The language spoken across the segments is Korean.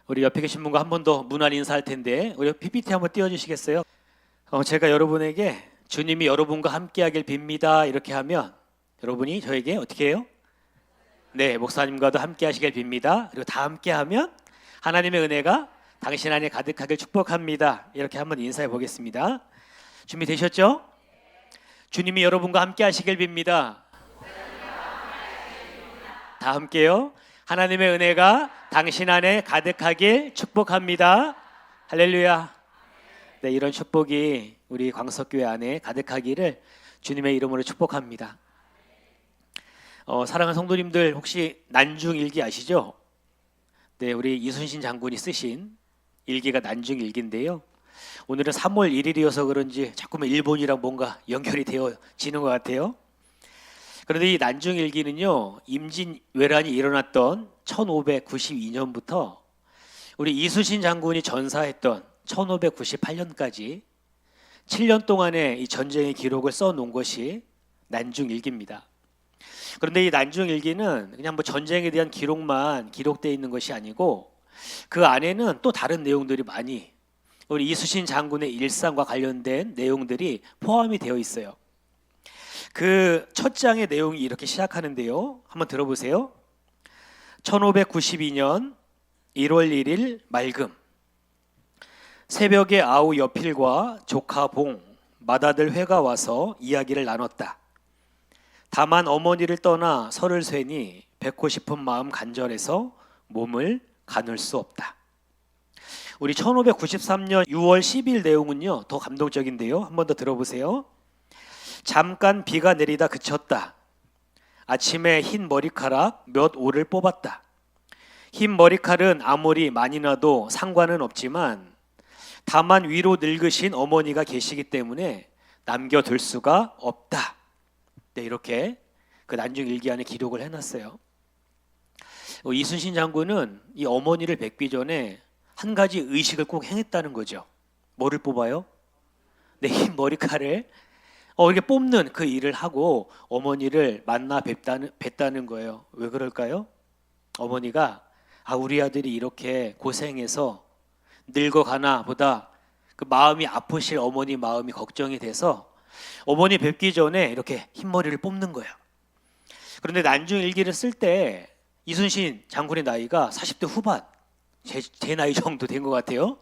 우리 옆에 계신 분과 한 번 더 문안 인사할 텐데 우리 PPT 한번 띄워주시겠어요? 제가 여러분에게 주님이 여러분과 함께하길 빕니다 이렇게 하면 여러분이 저에게 어떻게 해요? 네, 목사님과도 함께하시길 빕니다. 그리고 다 함께하면 하나님의 은혜가 당신 안에 가득하길 축복합니다. 이렇게 한번 인사해 보겠습니다. 준비되셨죠? 주님이 여러분과 함께하시길 빕니다. 다 함께요. 하나님의 은혜가 당신 안에 가득하길 축복합니다. 할렐루야. 네, 이런 축복이 우리 광석교회 안에 가득하기를 주님의 이름으로 축복합니다. 사랑하는 성도님들, 혹시 난중일기 아시죠? 네, 우리 이순신 장군이 쓰신 일기가 난중일기인데요. 오늘은 3월 1일이어서 그런지 자꾸만 일본이랑 뭔가 연결이 되어지는 것 같아요. 그런데 이 난중일기는요, 임진왜란이 일어났던 1592년부터 우리 이순신 장군이 전사했던 1598년까지 7년 동안의 이 전쟁의 기록을 써놓은 것이 난중일기입니다. 그런데 이 난중일기는 그냥 뭐 전쟁에 대한 기록만 기록되어 있는 것이 아니고 그 안에는 또 다른 내용들이 많이 우리 이순신 장군의 일상과 관련된 내용들이 포함이 되어 있어요. 그 첫 장의 내용이 이렇게 시작하는데요. 한번 들어보세요. 1592년 1월 1일 맑음. 새벽에 아우 여필과 조카 봉, 맏아들 회가 와서 이야기를 나눴다. 다만 어머니를 떠나 설을 쇠니 뵙고 싶은 마음 간절해서 몸을 가눌 수 없다. 우리 1593년 6월 10일 내용은요, 더 감동적인데요. 한번 더 들어보세요. 잠깐 비가 내리다 그쳤다. 아침에 흰 머리카락 몇 올을 뽑았다. 흰 머리칼은 아무리 많이 나도 상관은 없지만 다만 위로 늙으신 어머니가 계시기 때문에 남겨둘 수가 없다. 네, 이렇게 그 난중일기 안에 기록을 해놨어요. 이순신 장군은 이 어머니를 뵙기 전에 한 가지 의식을 꼭 행했다는 거죠. 뭐를 뽑아요? 네, 흰 머리칼을 이렇게 뽑는 그 일을 하고 어머니를 만나 뵙다는 거예요. 왜 그럴까요? 어머니가 우리 아들이 이렇게 고생해서 늙어가나 보다 그 마음이 아프실 어머니 마음이 걱정이 돼서 어머니 뵙기 전에 이렇게 흰머리를 뽑는 거예요. 그런데 난중일기를 쓸 때 이순신 장군의 나이가 40대 후반, 제 나이 정도 된 것 같아요.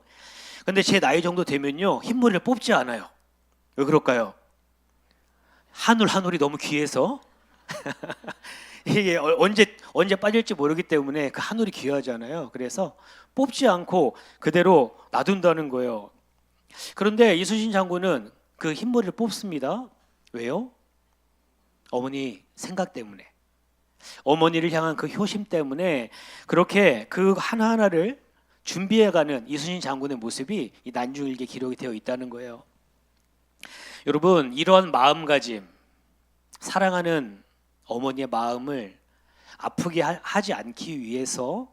그런데 제 나이 정도 되면요, 흰머리를 뽑지 않아요. 왜 그럴까요? 한올이 너무 귀해서 이게 언제 빠질지 모르기 때문에 그 한올이 귀하잖아요. 그래서 뽑지 않고 그대로 놔둔다는 거예요. 그런데 이순신 장군은 그 흰머리를 뽑습니다. 왜요? 어머니 생각 때문에, 어머니를 향한 그 효심 때문에 그렇게 그 하나하나를 준비해가는 이순신 장군의 모습이 이 난중일기에 기록이 되어 있다는 거예요. 여러분, 이러한 마음가짐, 사랑하는 어머니의 마음을 아프게 하지 않기 위해서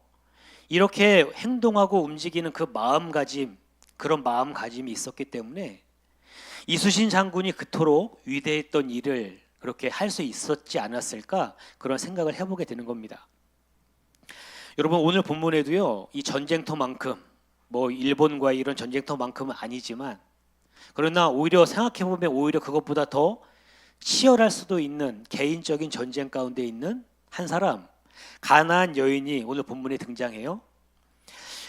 이렇게 행동하고 움직이는 그 마음가짐, 그런 마음가짐이 있었기 때문에 이순신 장군이 그토록 위대했던 일을 그렇게 할 수 있었지 않았을까, 그런 생각을 해보게 되는 겁니다. 여러분, 오늘 본문에도요, 이 전쟁터만큼 뭐 일본과의 이런 전쟁터만큼은 아니지만, 그러나 오히려 생각해보면 오히려 그것보다 더 치열할 수도 있는 개인적인 전쟁 가운데 있는 한 사람, 가나안 여인이 오늘 본문에 등장해요.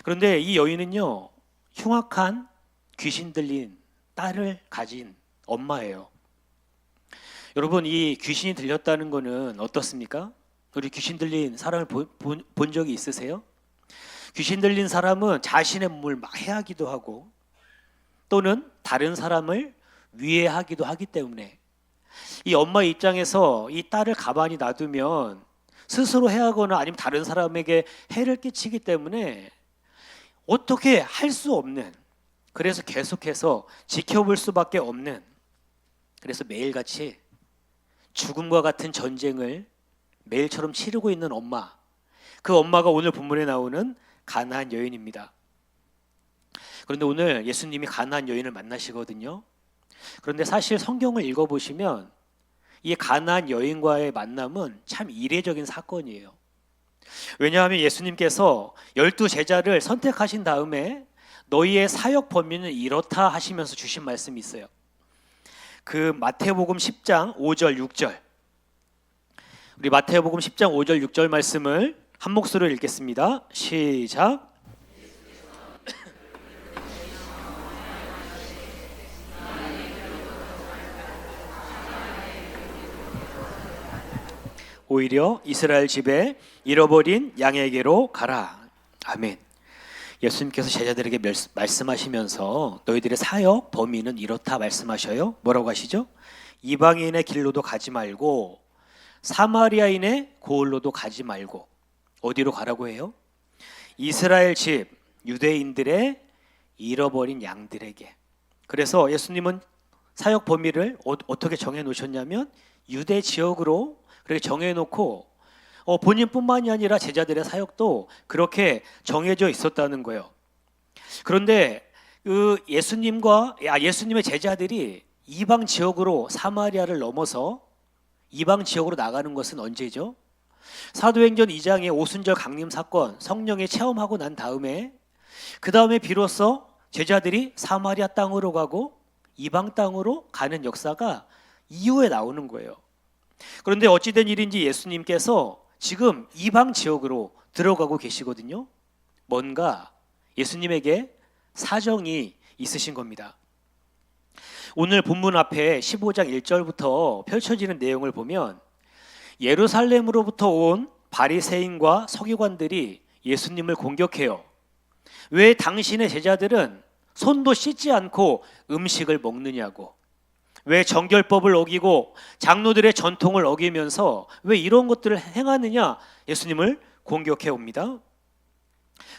그런데 이 여인은요, 흉악한 귀신 들린 딸을 가진 엄마예요. 여러분, 이 귀신이 들렸다는 거는 어떻습니까? 우리 귀신 들린 사람을 본 적이 있으세요? 귀신 들린 사람은 자신의 몸을 막 해하기도 하고 또는 다른 사람을 위해하기도 하기 때문에 이 엄마 입장에서 이 딸을 가만히 놔두면 스스로 해하거나 아니면 다른 사람에게 해를 끼치기 때문에 어떻게 할 수 없는, 그래서 계속해서 지켜볼 수밖에 없는, 그래서 매일같이 죽음과 같은 전쟁을 매일처럼 치르고 있는 엄마, 그 엄마가 오늘 본문에 나오는 가나안 여인입니다. 그런데 오늘 예수님이 가나안 여인을 만나시거든요. 그런데 사실 성경을 읽어보시면 이 가나안 여인과의 만남은 참 이례적인 사건이에요. 왜냐하면 예수님께서 12제자를 선택하신 다음에 너희의 사역 범위는 이렇다 하시면서 주신 말씀이 있어요. 그 마태복음 10장 5절 6절, 우리 마태복음 10장 5절 6절 말씀을 한 목소리로 읽겠습니다. 시작. 오히려 이스라엘 집에 잃어버린 양에게로 가라. 아멘. 예수님께서 제자들에게 말씀하시면서 너희들의 사역 범위는 이렇다 말씀하셔요. 뭐라고 하시죠? 이방인의 길로도 가지 말고 사마리아인의 고을로도 가지 말고 어디로 가라고 해요? 이스라엘 집, 유대인들의 잃어버린 양들에게. 그래서 예수님은 사역 범위를 어떻게 정해 놓으셨냐면 유대 지역으로 그렇게 정해놓고 본인뿐만이 아니라 제자들의 사역도 그렇게 정해져 있었다는 거예요. 그런데 그 예수님의 제자들이 이방 지역으로 사마리아를 넘어서 이방 지역으로 나가는 것은 언제죠? 사도행전 2장의 오순절 강림 사건, 성령에 체험하고 난 다음에 그 다음에 비로소 제자들이 사마리아 땅으로 가고 이방 땅으로 가는 역사가 이후에 나오는 거예요. 그런데 어찌된 일인지 예수님께서 지금 이방 지역으로 들어가고 계시거든요. 뭔가 예수님에게 사정이 있으신 겁니다. 오늘 본문 앞에 15장 1절부터 펼쳐지는 내용을 보면 예루살렘으로부터 온 바리새인과 서기관들이 예수님을 공격해요. 왜 당신의 제자들은 손도 씻지 않고 음식을 먹느냐고, 왜 정결법을 어기고 장로들의 전통을 어기면서 왜 이런 것들을 행하느냐, 예수님을 공격해 옵니다.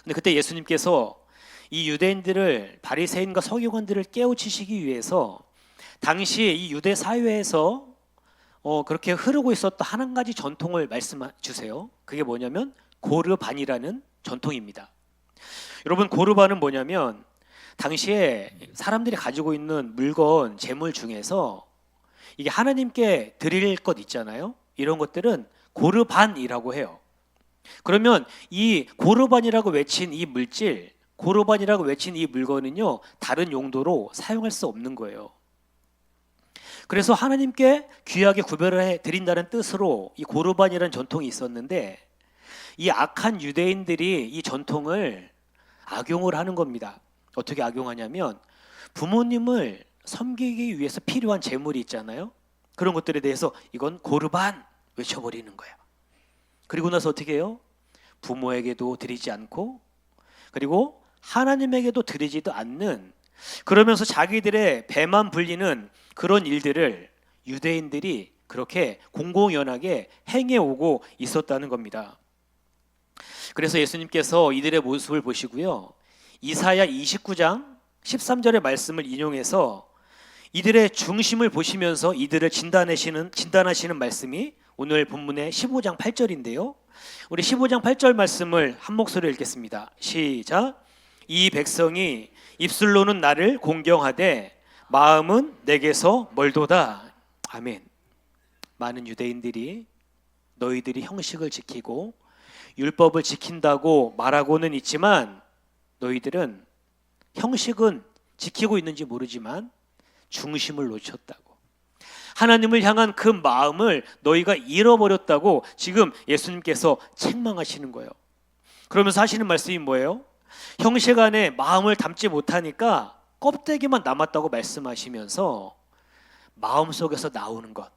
근데 그때 예수님께서 이 유대인들을, 바리새인과 서기관들을 깨우치시기 위해서 당시 이 유대 사회에서 그렇게 흐르고 있었던 한 가지 전통을 말씀해 주세요. 그게 뭐냐면 고르반이라는 전통입니다. 여러분, 고르반은 뭐냐면 당시에 사람들이 가지고 있는 물건, 재물 중에서 이게 하나님께 드릴 것 있잖아요. 이런 것들은 고르반이라고 해요. 그러면 이 고르반이라고 외친 이 물질, 고르반이라고 외친 이 물건은요, 다른 용도로 사용할 수 없는 거예요. 그래서 하나님께 귀하게 구별을 해 드린다는 뜻으로 이 고르반이라는 전통이 있었는데, 이 악한 유대인들이 이 전통을 악용을 하는 겁니다. 어떻게 악용하냐면 부모님을 섬기기 위해서 필요한 재물이 있잖아요. 그런 것들에 대해서 이건 고르반 외쳐버리는 거예요. 그리고 나서 어떻게 해요? 부모에게도 드리지 않고 그리고 하나님에게도 드리지도 않는, 그러면서 자기들의 배만 불리는 그런 일들을 유대인들이 그렇게 공공연하게 행해오고 있었다는 겁니다. 그래서 예수님께서 이들의 모습을 보시고요, 이사야 29장 13절의 말씀을 인용해서 이들의 중심을 보시면서 이들을 진단하시는 말씀이 오늘 본문의 15장 8절인데요. 우리 15장 8절 말씀을 한 목소리로 읽겠습니다. 시작. 이 백성이 입술로는 나를 공경하되 마음은 내게서 멀도다. 아멘. 많은 유대인들이 너희들이 형식을 지키고 율법을 지킨다고 말하고는 있지만 너희들은 형식은 지키고 있는지 모르지만 중심을 놓쳤다고, 하나님을 향한 그 마음을 너희가 잃어버렸다고 지금 예수님께서 책망하시는 거예요. 그러면서 하시는 말씀이 뭐예요? 형식 안에 마음을 담지 못하니까 껍데기만 남았다고 말씀하시면서 마음속에서 나오는 것,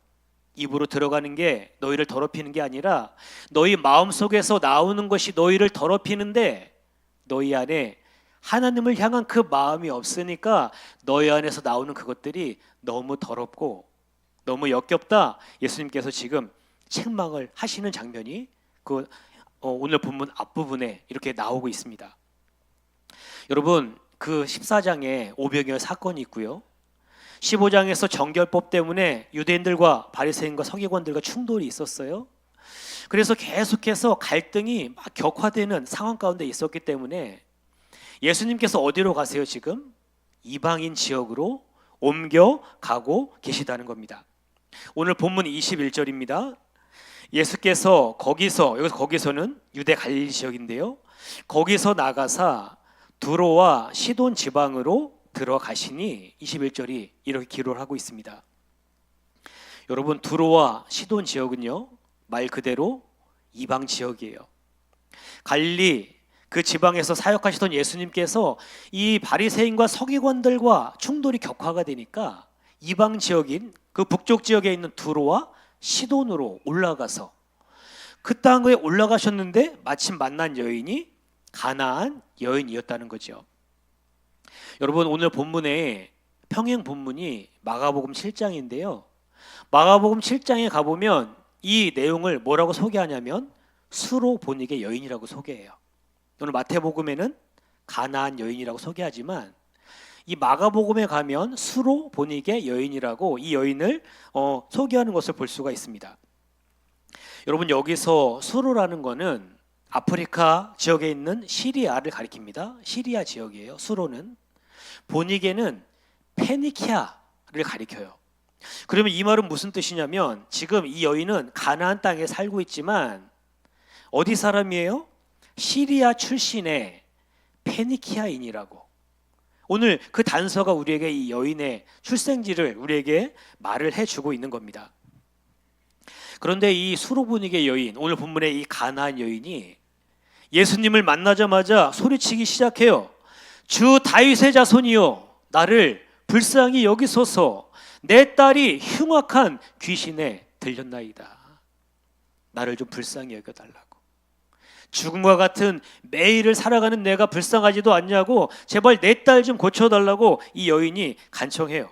입으로 들어가는 게 너희를 더럽히는 게 아니라 너희 마음속에서 나오는 것이 너희를 더럽히는데 너희 안에 하나님을 향한 그 마음이 없으니까 너희 안에서 나오는 그것들이 너무 더럽고 너무 역겹다. 예수님께서 지금 책망을 하시는 장면이 오늘 본문 앞부분에 이렇게 나오고 있습니다. 여러분, 그 14장에 오병이어 사건이 있고요, 15장에서 정결법 때문에 유대인들과 바리새인과 서기관들과 충돌이 있었어요. 그래서 계속해서 갈등이 막 격화되는 상황 가운데 있었기 때문에 예수님께서 어디로 가세요? 지금 이방인 지역으로 옮겨가고 계시다는 겁니다. 오늘 본문 21절입니다. 예수께서 거기서는 유대 갈릴리 지역인데요. 거기서 나가사 두로와 시돈 지방으로 들어가시니 21절이 이렇게 기록을 하고 있습니다. 여러분, 두로와 시돈 지역은요, 말 그대로 이방 지역이에요. 갈릴리 그 지방에서 사역하시던 예수님께서 이 바리새인과 서기관들과 충돌이 격화가 되니까 이방 지역인 그 북쪽 지역에 있는 두로와 시돈으로 올라가서 그 땅에 올라가셨는데 마침 만난 여인이 가나안 여인이었다는 거죠. 여러분, 오늘 본문에 평행 본문이 마가복음 7장인데요. 마가복음 7장에 가보면 이 내용을 뭐라고 소개하냐면 수로 보닉의 여인이라고 소개해요. 오늘 마태복음에는 가나안 여인이라고 소개하지만 이 마가복음에 가면 수로 보닉의 여인이라고 이 여인을 소개하는 것을 볼 수가 있습니다. 여러분, 여기서 수로라는 거는 아프리카 지역에 있는 시리아를 가리킵니다. 시리아 지역이에요. 수로는. 보닉에는 페니키아를 가리켜요. 그러면 이 말은 무슨 뜻이냐면 지금 이 여인은 가나안 땅에 살고 있지만 어디 사람이에요? 시리아 출신의 페니키아인이라고. 오늘 그 단서가 우리에게 이 여인의 출생지를 우리에게 말을 해주고 있는 겁니다. 그런데 이 수로보닉의 여인, 오늘 본문의 이 가나안 여인이 예수님을 만나자마자 소리치기 시작해요. 주 다윗의 자손이여, 나를 불쌍히 여기소서. 내 딸이 흉악한 귀신에 들렸나이다. 나를 좀 불쌍히 여겨달라고. 죽음과 같은 매일을 살아가는 내가 불쌍하지도 않냐고, 제발 내 딸 좀 고쳐달라고 이 여인이 간청해요.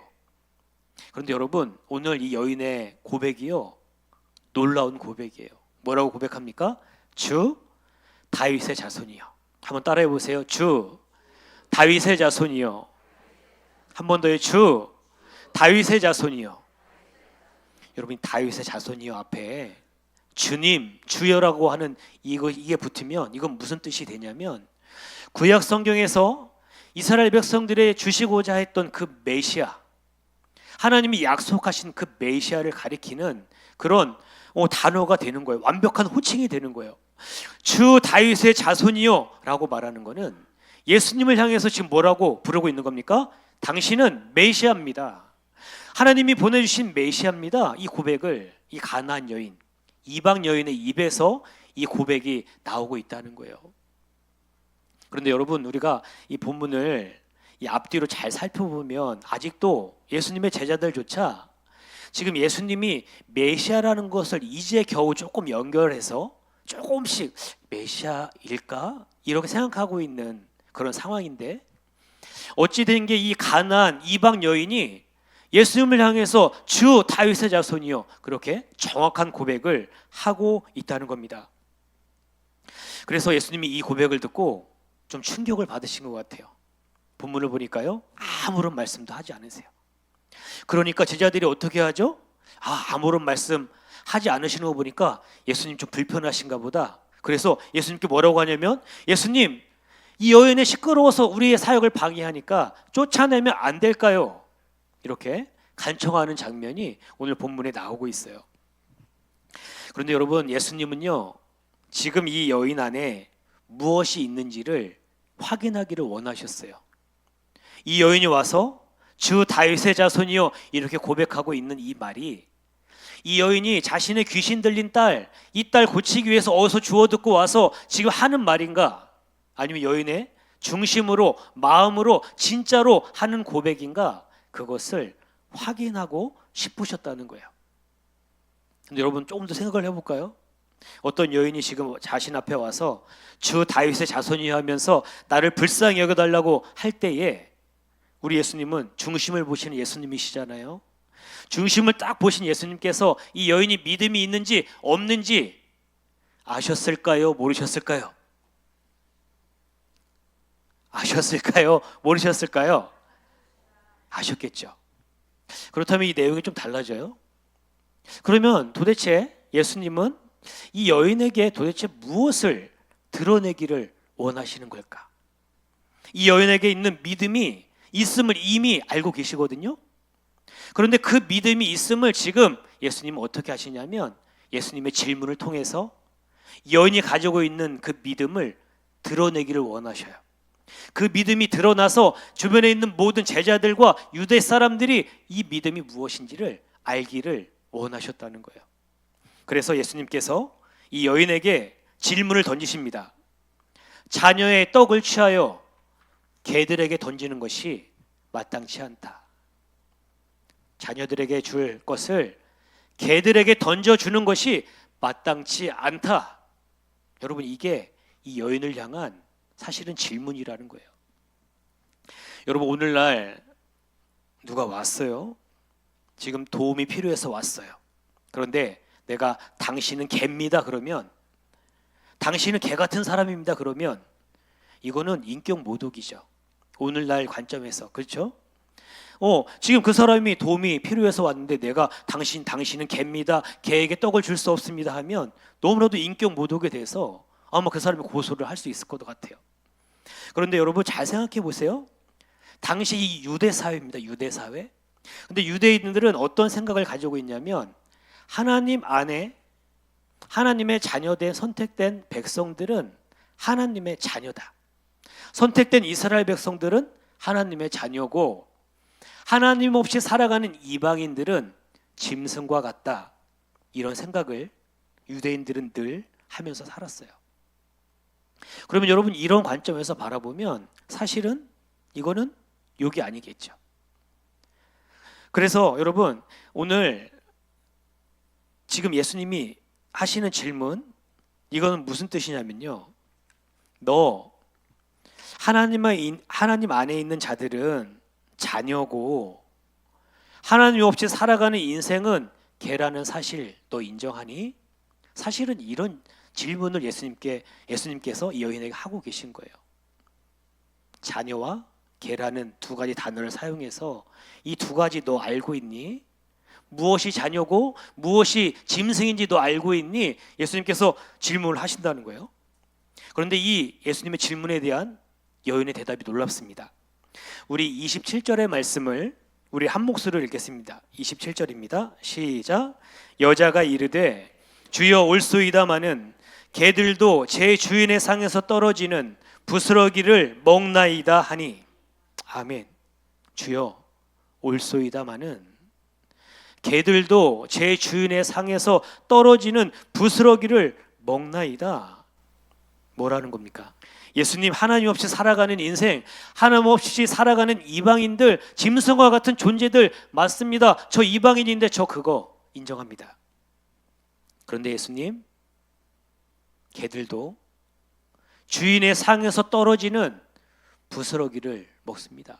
그런데 여러분, 오늘 이 여인의 고백이요, 놀라운 고백이에요. 뭐라고 고백합니까? 주 다윗의 자손이요. 한번 따라해 보세요. 주 다윗의 자손이요. 한 번 더요. 주 다윗의 자손이요. 여러분, 다윗의 자손이요 앞에 주님, 주여라고 하는 이게 붙으면 이건 무슨 뜻이 되냐면 구약 성경에서 이스라엘 백성들의 주시고자 했던 그 메시아, 하나님이 약속하신 그 메시아를 가리키는 그런 단어가 되는 거예요. 완벽한 호칭이 되는 거예요. 주 다윗의 자손이요 라고 말하는 거는 예수님을 향해서 지금 뭐라고 부르고 있는 겁니까? 당신은 메시아입니다. 하나님이 보내주신 메시아입니다. 이 고백을 이 가나안 여인, 이방 여인의 입에서 이 고백이 나오고 있다는 거예요. 그런데 여러분, 우리가 이 본문을 이 앞뒤로 잘 살펴보면 아직도 예수님의 제자들조차 지금 예수님이 메시아라는 것을 이제 겨우 조금 연결해서 조금씩 메시아일까? 이렇게 생각하고 있는 그런 상황인데, 어찌 된 게 이 가나안 이방 여인이 예수님을 향해서 주 다윗의 자손이요, 그렇게 정확한 고백을 하고 있다는 겁니다. 그래서 예수님이 이 고백을 듣고 좀 충격을 받으신 것 같아요. 본문을 보니까요, 아무런 말씀도 하지 않으세요. 그러니까 제자들이 어떻게 하죠? 아무런 말씀 하지 않으시는 거 보니까 예수님 좀 불편하신가 보다. 그래서 예수님께 뭐라고 하냐면, 예수님, 이 여인이 시끄러워서 우리의 사역을 방해하니까 쫓아내면 안 될까요? 이렇게 간청하는 장면이 오늘 본문에 나오고 있어요. 그런데 여러분, 예수님은요, 지금 이 여인 안에 무엇이 있는지를 확인하기를 원하셨어요. 이 여인이 와서 주 다윗의 자손이요 이렇게 고백하고 있는 이 말이, 이 여인이 자신의 귀신 들린 딸, 이 딸 고치기 위해서 어디서 주워 듣고 와서 지금 하는 말인가? 아니면 여인의 중심으로, 마음으로 진짜로 하는 고백인가? 그것을 확인하고 싶으셨다는 거예요. 근데 여러분, 조금 더 생각을 해볼까요? 어떤 여인이 지금 자신 앞에 와서 주 다윗의 자손이 하면서 나를 불쌍히 여겨달라고 할 때에 우리 예수님은 중심을 보시는 예수님이시잖아요. 중심을 딱 보신 예수님께서 이 여인이 믿음이 있는지 없는지 아셨을까요? 모르셨을까요? 아셨을까요? 모르셨을까요? 아셨겠죠. 그렇다면 이 내용이 좀 달라져요. 그러면 도대체 예수님은 이 여인에게 도대체 무엇을 드러내기를 원하시는 걸까? 이 여인에게 있는 믿음이 있음을 이미 알고 계시거든요. 그런데 그 믿음이 있음을 지금 예수님은 어떻게 하시냐면, 예수님의 질문을 통해서 여인이 가지고 있는 그 믿음을 드러내기를 원하셔요. 그 믿음이 드러나서 주변에 있는 모든 제자들과 유대 사람들이 이 믿음이 무엇인지를 알기를 원하셨다는 거예요. 그래서 예수님께서 이 여인에게 질문을 던지십니다. 자녀의 떡을 취하여 개들에게 던지는 것이 마땅치 않다. 자녀들에게 줄 것을 개들에게 던져주는 것이 마땅치 않다. 여러분, 이게 이 여인을 향한 사실은 질문이라는 거예요. 여러분, 오늘날 누가 왔어요? 지금 도움이 필요해서 왔어요. 그런데 내가 당신은 개입니다 그러면, 당신은 개 같은 사람입니다 그러면 이거는 인격 모독이죠. 오늘날 관점에서. 그렇죠? 지금 그 사람이 도움이 필요해서 왔는데 내가 당신은 개입니다, 개에게 떡을 줄 수 없습니다 하면 너무나도 인격 모독에 대해서 아마 그 사람이 고소를 할 수 있을 것 같아요. 그런데 여러분 잘 생각해 보세요. 당시 이 유대 사회입니다. 유대 사회. 근데 유대인들은 어떤 생각을 가지고 있냐면, 하나님 안에 하나님의 자녀된 선택된 백성들은 하나님의 자녀다. 선택된 이스라엘 백성들은 하나님의 자녀고, 하나님 없이 살아가는 이방인들은 짐승과 같다. 이런 생각을 유대인들은 늘 하면서 살았어요. 그러면 여러분, 이런 관점에서 바라보면 사실은 이거는 욕이 아니겠죠. 그래서 여러분, 오늘 지금 예수님이 하시는 질문, 이거는 무슨 뜻이냐면요, 너 하나님 안에 있는 자들은 자녀고 하나님 없이 살아가는 인생은 개라는 사실 너 인정하니? 사실은 이런 질문을 예수님께서 이 여인에게 하고 계신 거예요. 자녀와 개라는 두 가지 단어를 사용해서 이 두 가지 너 알고 있니? 무엇이 자녀고 무엇이 짐승인지 너 알고 있니? 예수님께서 질문을 하신다는 거예요. 그런데 이 예수님의 질문에 대한 여인의 대답이 놀랍습니다. 우리 27절의 말씀을 우리 한 목소리로 읽겠습니다. 27절입니다. 시작. 여자가 이르되 주여 올소이다마는 개들도 제 주인의 상에서 떨어지는 부스러기를 먹나이다 하니. 아멘. 주여 올소이다마는 개들도 제 주인의 상에서 떨어지는 부스러기를 먹나이다. 뭐라는 겁니까? 예수님, 하나님 없이 살아가는 인생, 하나님 없이 살아가는 이방인들, 짐승과 같은 존재들 맞습니다. 저 이방인인데 저 그거 인정합니다. 그런데 예수님, 개들도 주인의 상에서 떨어지는 부스러기를 먹습니다.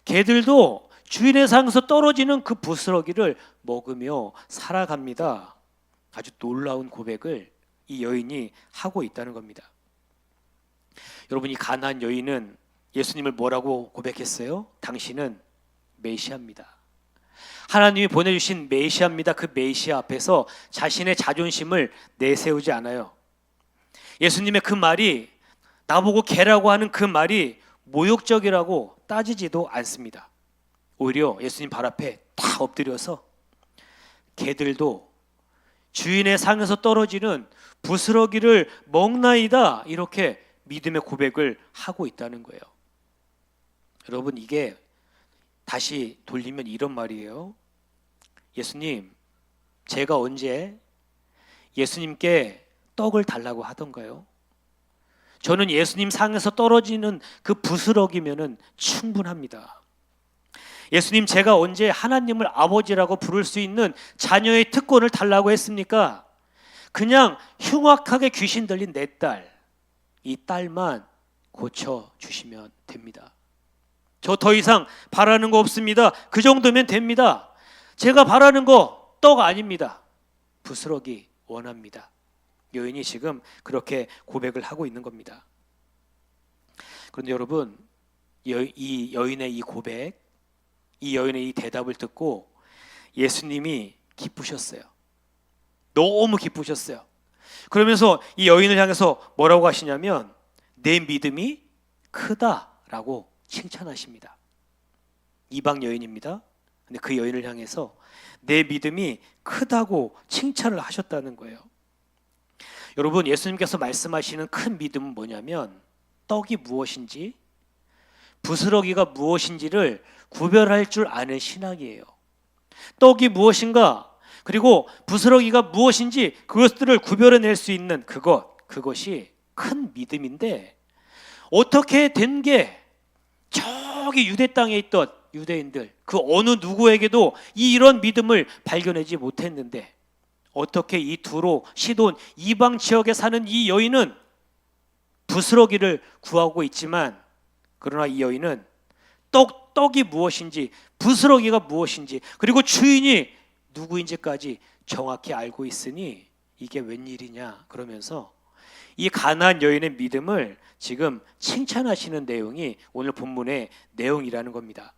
개들도 주인의 상에서 떨어지는 그 부스러기를 먹으며 살아갑니다. 아주 놀라운 고백을 이 여인이 하고 있다는 겁니다. 여러분, 이 가나안 여인은 예수님을 뭐라고 고백했어요? 당신은 메시아입니다. 하나님이 보내주신 메시아입니다. 그 메시아 앞에서 자신의 자존심을 내세우지 않아요. 예수님의 그 말이, 나보고 개라고 하는 그 말이 모욕적이라고 따지지도 않습니다. 오히려 예수님 발 앞에 다 엎드려서 개들도 주인의 상에서 떨어지는 부스러기를 먹나이다, 이렇게 믿음의 고백을 하고 있다는 거예요. 여러분, 이게 다시 돌리면 이런 말이에요. 예수님, 제가 언제 예수님께 떡을 달라고 하던가요? 저는 예수님 상에서 떨어지는 그 부스러기면은 충분합니다. 예수님, 제가 언제 하나님을 아버지라고 부를 수 있는 자녀의 특권을 달라고 했습니까? 그냥 흉악하게 귀신 들린 내 딸, 이 딸만 고쳐주시면 됩니다. 저 더 이상 바라는 거 없습니다. 그 정도면 됩니다. 제가 바라는 거 떡 아닙니다. 부스러기 원합니다. 여인이 지금 그렇게 고백을 하고 있는 겁니다. 그런데 여러분, 이 여인의 이 고백, 이 여인의 이 대답을 듣고 예수님이 기쁘셨어요. 너무 기쁘셨어요. 그러면서 이 여인을 향해서 뭐라고 하시냐면, 내 믿음이 크다라고 칭찬하십니다. 이방 여인입니다. 근데 그 여인을 향해서 내 믿음이 크다고 칭찬을 하셨다는 거예요. 여러분, 예수님께서 말씀하시는 큰 믿음은 뭐냐면 떡이 무엇인지 부스러기가 무엇인지를 구별할 줄 아는 신앙이에요. 떡이 무엇인가 그리고 부스러기가 무엇인지 그것들을 구별해낼 수 있는 그것이 큰 믿음인데, 어떻게 된 게 저기 유대 땅에 있던 유대인들 그 어느 누구에게도 이런 믿음을 발견하지 못했는데, 어떻게 이 두로 시돈 이방 지역에 사는 이 여인은 부스러기를 구하고 있지만, 그러나 이 여인은 떡이 무엇인지 부스러기가 무엇인지 그리고 주인이 누구인지까지 정확히 알고 있으니 이게 웬일이냐 그러면서 이 가나안 여인의 믿음을 지금 칭찬하시는 내용이 오늘 본문의 내용이라는 겁니다.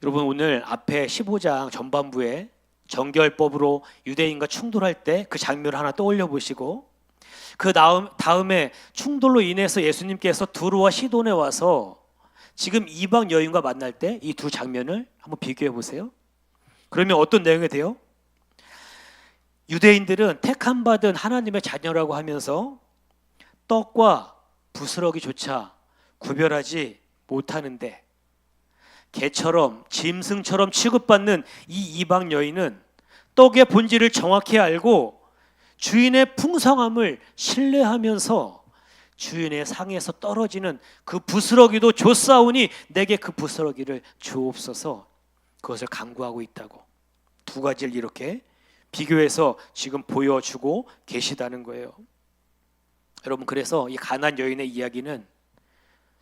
여러분, 오늘 앞에 15장 전반부에 정결법으로 유대인과 충돌할 때 그 장면을 하나 떠올려 보시고, 그 다음에 충돌로 인해서 예수님께서 두로와 시돈에 와서 지금 이방 여인과 만날 때 이 두 장면을 한번 비교해 보세요. 그러면 어떤 내용이 돼요? 유대인들은 택함받은 하나님의 자녀라고 하면서 떡과 부스러기조차 구별하지 못하는데, 개처럼 짐승처럼 취급받는 이 이방 여인은 떡의 본질을 정확히 알고 주인의 풍성함을 신뢰하면서 주인의 상에서 떨어지는 그 부스러기도 줬사오니 내게 그 부스러기를 주옵소서, 그것을 간구하고 있다고 두 가지를 이렇게 비교해서 지금 보여주고 계시다는 거예요. 여러분, 그래서 이 가나안 여인의 이야기는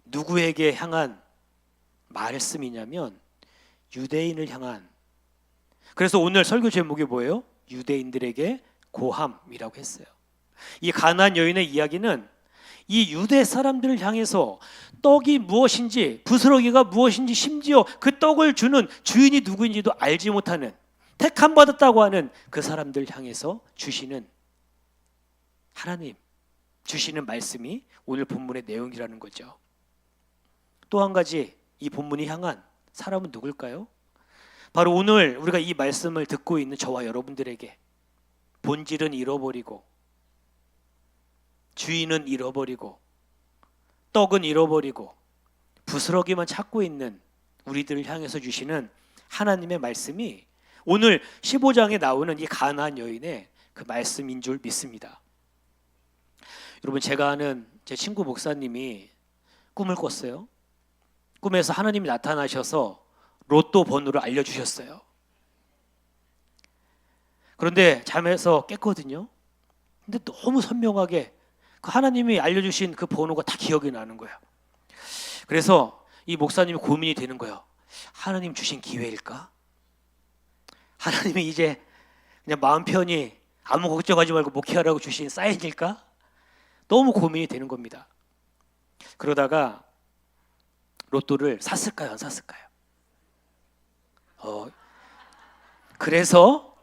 누구에게 향한 말씀이냐면 유대인을 향한, 그래서 오늘 설교 제목이 뭐예요? 유대인들에게 고함이라고 했어요. 이 가나안 여인의 이야기는 이 유대 사람들을 향해서 떡이 무엇인지 부스러기가 무엇인지 심지어 그 떡을 주는 주인이 누구인지도 알지 못하는, 택함 받았다고 하는 그 사람들 향해서 주시는 하나님 주시는 말씀이 오늘 본문의 내용이라는 거죠. 또 한 가지, 이 본문이 향한 사람은 누굴까요? 바로 오늘 우리가 이 말씀을 듣고 있는 저와 여러분들에게 본질은 잃어버리고 주인은 잃어버리고 떡은 잃어버리고 부스러기만 찾고 있는 우리들을 향해서 주시는 하나님의 말씀이 오늘 15장에 나오는 이 가나안 여인의 그 말씀인 줄 믿습니다. 여러분, 제가 아는 제 친구 목사님이 꿈을 꿨어요. 꿈에서 하나님이 나타나셔서 로또 번호를 알려주셨어요. 그런데 잠에서 깼거든요. 근데 너무 선명하게 그 하나님이 알려주신 그 번호가 다 기억이 나는 거예요. 그래서 이 목사님이 고민이 되는 거예요. 하나님 주신 기회일까? 하나님이 이제 그냥 마음 편히 아무 걱정하지 말고 목회하라고 주신 사인일까? 너무 고민이 되는 겁니다. 그러다가 로또를 샀을까요? 안 샀을까요? 그래서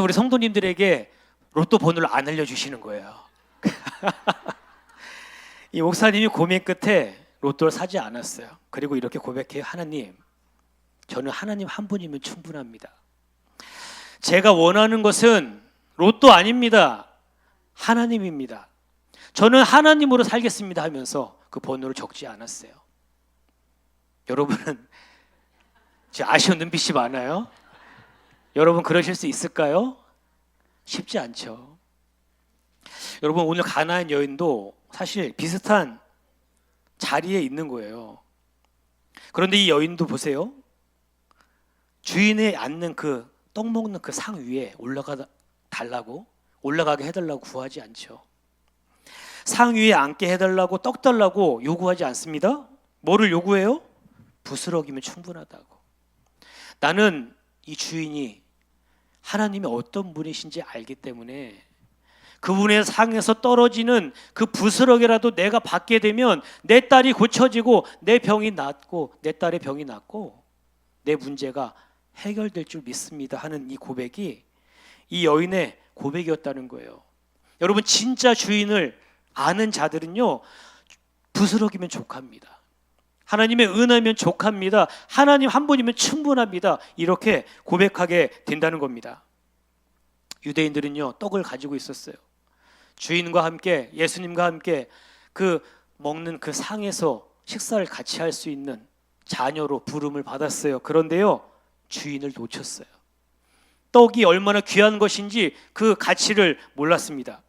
우리 성도님들에게 로또 번호를 안 알려주시는 거예요. 이 목사님이 고민 끝에 로또를 사지 않았어요. 그리고 이렇게 고백해요. 하나님, 저는 하나님 한 분이면 충분합니다. 제가 원하는 것은 로또 아닙니다. 하나님입니다. 저는 하나님으로 살겠습니다 하면서 그 번호를 적지 않았어요. 여러분은 지금 아쉬운 눈빛이 많아요. 여러분 그러실 수 있을까요? 쉽지 않죠. 여러분, 오늘 가나안 여인도 사실 비슷한 자리에 있는 거예요. 그런데 이 여인도 보세요. 주인이 앉는 그 떡 먹는 그 상 위에 올라가게 해달라고 구하지 않죠. 상 위에 앉게 해달라고 떡 달라고 요구하지 않습니다. 뭐를 요구해요? 부스러기면 충분하다고. 나는 이 주인이 하나님이 어떤 분이신지 알기 때문에 그분의 상에서 떨어지는 그 부스러기라도 내가 받게 되면 내 딸이 고쳐지고 내 병이 낫고 내 딸의 병이 낫고 내 문제가 해결될 줄 믿습니다 하는 이 고백이 이 여인의 고백이었다는 거예요. 여러분, 진짜 주인을 아는 자들은요 부스러기면 족합니다. 하나님의 은혜면 족합니다. 하나님 한 분이면 충분합니다. 이렇게 고백하게 된다는 겁니다. 유대인들은요, 떡을 가지고 있었어요. 주인과 함께, 예수님과 함께 그 먹는 그 상에서 식사를 같이 할 수 있는 자녀로 부름을 받았어요. 그런데요, 주인을 놓쳤어요. 떡이 얼마나 귀한 것인지 그 가치를 몰랐습니다.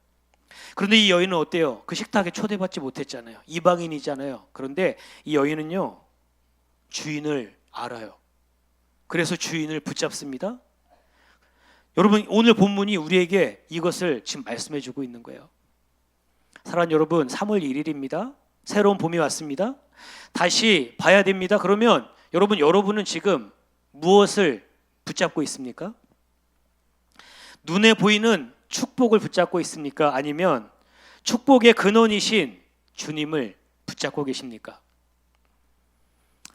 그런데 이 여인은 어때요? 그 식탁에 초대받지 못했잖아요. 이방인이잖아요. 그런데 이 여인은요, 주인을 알아요. 그래서 주인을 붙잡습니다. 여러분, 오늘 본문이 우리에게 이것을 지금 말씀해 주고 있는 거예요. 사랑하는 여러분, 3월 1일입니다. 새로운 봄이 왔습니다. 다시 봐야 됩니다. 그러면 여러분은 지금 무엇을 붙잡고 있습니까? 눈에 보이는 축복을 붙잡고 있습니까? 아니면 축복의 근원이신 주님을 붙잡고 계십니까?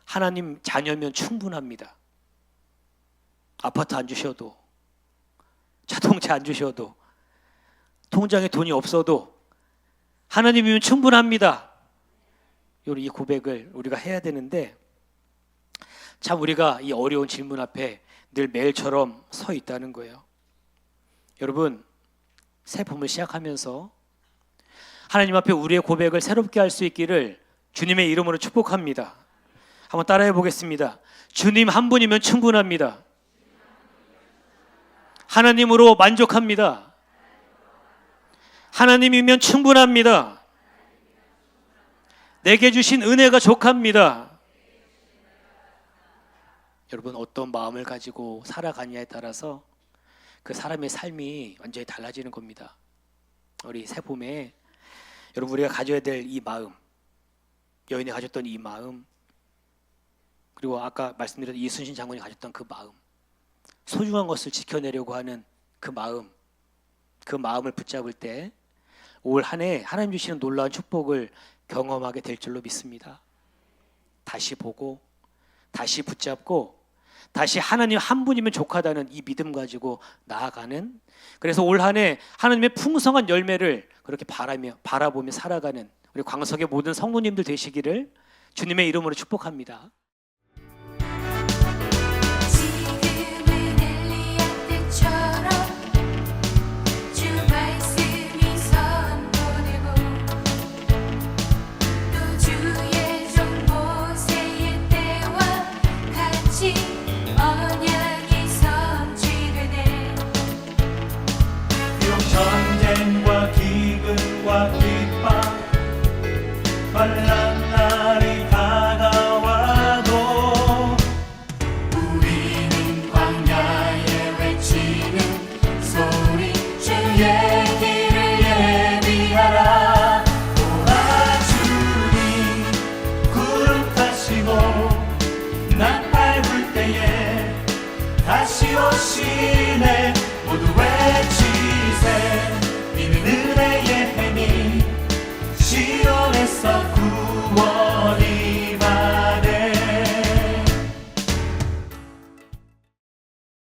하나님 자녀면 충분합니다. 아파트 안 주셔도, 자동차 안 주셔도, 통장에 돈이 없어도 하나님이면 충분합니다. 이 고백을 우리가 해야 되는데, 참 우리가 이 어려운 질문 앞에 늘 매일처럼 서 있다는 거예요. 여러분, 새 봄을 시작하면서 하나님 앞에 우리의 고백을 새롭게 할 수 있기를 주님의 이름으로 축복합니다. 한번 따라해 보겠습니다. 주님 한 분이면 충분합니다. 하나님으로 만족합니다. 하나님이면 충분합니다. 내게 주신 은혜가 족합니다. 여러분, 어떤 마음을 가지고 살아가냐에 따라서 그 사람의 삶이 완전히 달라지는 겁니다. 우리 새 봄에 여러분, 우리가 가져야 될 이 마음, 여인이 가졌던 이 마음, 그리고 아까 말씀드렸던 이순신 장군이 가졌던 그 마음, 소중한 것을 지켜내려고 하는 그 마음을 붙잡을 때 올 한 해 하나님 주시는 놀라운 축복을 경험하게 될 줄로 믿습니다. 다시 보고, 다시 붙잡고, 다시 하나님 한 분이면 족하다는 이 믿음 가지고 나아가는, 그래서 올 한 해 하나님의 풍성한 열매를 그렇게 바라보며 살아가는 우리 광석의 모든 성도님들 되시기를 주님의 이름으로 축복합니다. 전쟁과 기근과 핍박